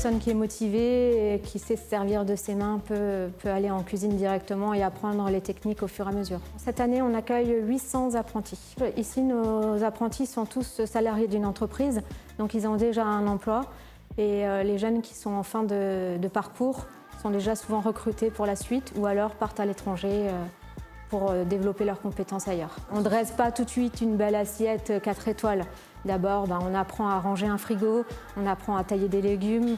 personne qui est motivée et qui sait se servir de ses mains peut aller en cuisine directement et apprendre les techniques au fur et à mesure. Cette année, on accueille 800 apprentis. Ici, nos apprentis sont tous salariés d'une entreprise, donc ils ont déjà un emploi. Et les jeunes qui sont en fin de parcours sont déjà souvent recrutés pour la suite ou alors partent à l'étranger pour développer leurs compétences ailleurs. On ne dresse pas tout de suite une belle assiette 4 étoiles. D'abord, on apprend à ranger un frigo, on apprend à tailler des légumes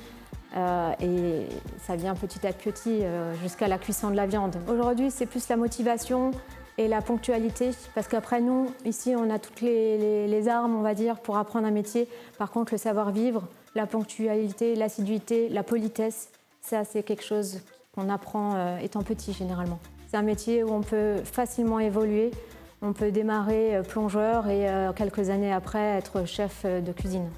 et ça vient petit à petit jusqu'à la cuisson de la viande. Aujourd'hui, c'est plus la motivation et la ponctualité parce qu'après nous, ici, on a toutes les armes, on va dire, pour apprendre un métier. Par contre, le savoir-vivre, la ponctualité, l'assiduité, la politesse, ça, c'est quelque chose qu'on apprend étant petit généralement. C'est un métier où on peut facilement évoluer. On peut démarrer plongeur et quelques années après être chef de cuisine.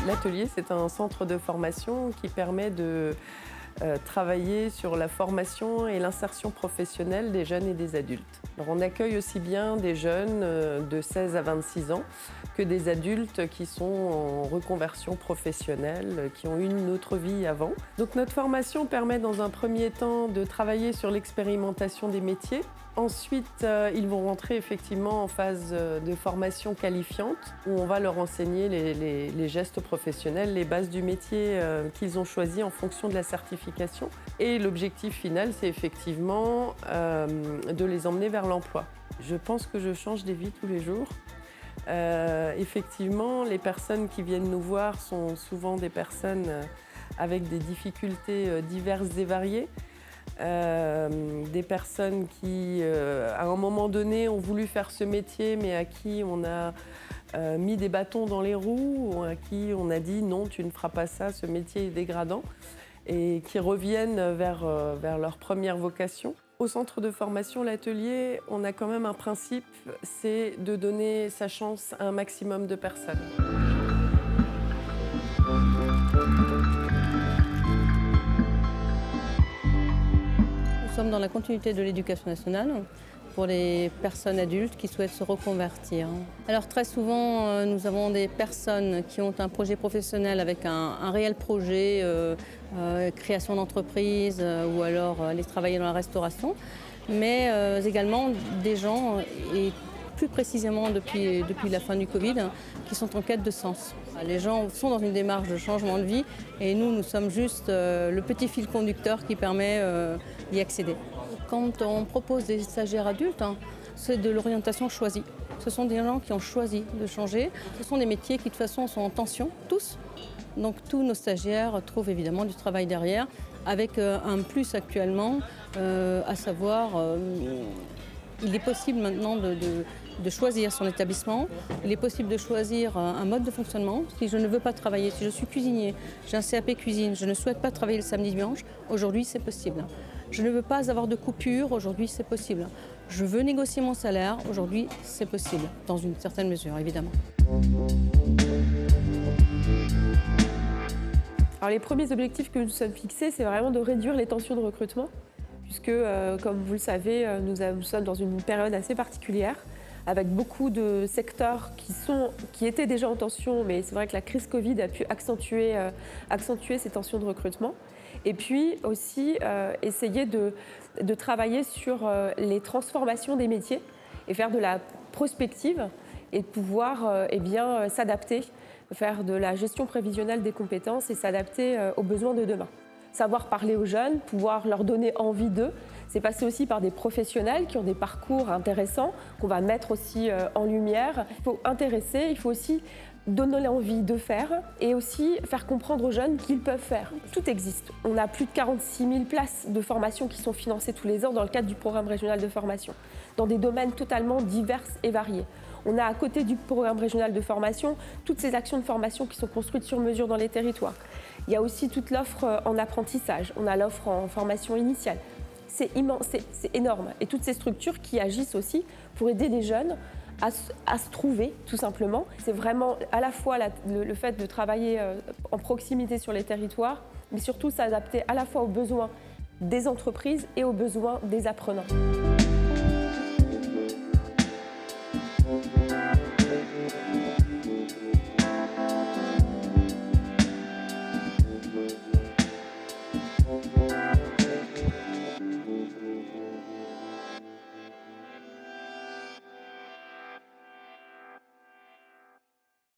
L'atelier, c'est un centre de formation qui permet de travailler sur la formation et l'insertion professionnelle des jeunes et des adultes. Alors, on accueille aussi bien des jeunes de 16 à 26 ans que des adultes qui sont en reconversion professionnelle, qui ont eu une autre vie avant. Donc notre formation permet dans un premier temps de travailler sur l'expérimentation des métiers. Ensuite, ils vont rentrer effectivement en phase de formation qualifiante où on va leur enseigner les gestes professionnels, les bases du métier qu'ils ont choisi en fonction de la certification. Et l'objectif final, c'est effectivement de les emmener vers l'emploi. Je pense que je change des vies tous les jours. Effectivement, les personnes qui viennent nous voir sont souvent des personnes avec des difficultés diverses et variées. Des personnes qui, à un moment donné, ont voulu faire ce métier, mais à qui on a mis des bâtons dans les roues, ou à qui on a dit non, tu ne feras pas ça, ce métier est dégradant, et qui reviennent vers leur première vocation. Au centre de formation, l'atelier, on a quand même un principe, c'est de donner sa chance à un maximum de personnes. Nous sommes dans la continuité de l'éducation nationale pour les personnes adultes qui souhaitent se reconvertir. Alors très souvent, nous avons des personnes qui ont un projet professionnel avec un réel projet, création d'entreprise ou alors aller travailler dans la restauration, mais également des gens, et plus précisément depuis la fin du Covid, qui sont en quête de sens. Les gens sont dans une démarche de changement de vie et nous sommes juste le petit fil conducteur qui permet d'y accéder. Quand on propose des stagiaires adultes, c'est de l'orientation choisie. Ce sont des gens qui ont choisi de changer. Ce sont des métiers qui de toute façon sont en tension, tous. Donc tous nos stagiaires trouvent évidemment du travail derrière, avec un plus actuellement, à savoir, il est possible maintenant de choisir son établissement, il est possible de choisir un mode de fonctionnement. Si je ne veux pas travailler, si je suis cuisinier, j'ai un CAP cuisine, je ne souhaite pas travailler le samedi-dimanche, aujourd'hui c'est possible. Je ne veux pas avoir de coupure, aujourd'hui c'est possible. Je veux négocier mon salaire, aujourd'hui c'est possible, dans une certaine mesure évidemment. Alors les premiers objectifs que nous sommes fixés, c'est vraiment de réduire les tensions de recrutement, puisque comme vous le savez, nous sommes dans une période assez particulière, avec beaucoup de secteurs qui étaient déjà en tension, mais c'est vrai que la crise Covid a pu accentuer ces tensions de recrutement. Et puis aussi essayer de travailler sur les transformations des métiers et faire de la prospective et de pouvoir s'adapter, faire de la gestion prévisionnelle des compétences et s'adapter aux besoins de demain. Savoir parler aux jeunes, pouvoir leur donner envie d'eux, c'est passer aussi par des professionnels qui ont des parcours intéressants, qu'on va mettre aussi en lumière. Il faut intéresser, il faut aussi donner l'envie de faire et aussi faire comprendre aux jeunes qu'ils peuvent faire. Tout existe. On a plus de 46 000 places de formation qui sont financées tous les ans dans le cadre du programme régional de formation, dans des domaines totalement divers et variés. On a à côté du programme régional de formation toutes ces actions de formation qui sont construites sur mesure dans les territoires. Il y a aussi toute l'offre en apprentissage, on a l'offre en formation initiale. C'est immense, c'est énorme. Et toutes ces structures qui agissent aussi pour aider les jeunes à se trouver, tout simplement. C'est vraiment à la fois le fait de travailler en proximité sur les territoires, mais surtout s'adapter à la fois aux besoins des entreprises et aux besoins des apprenants.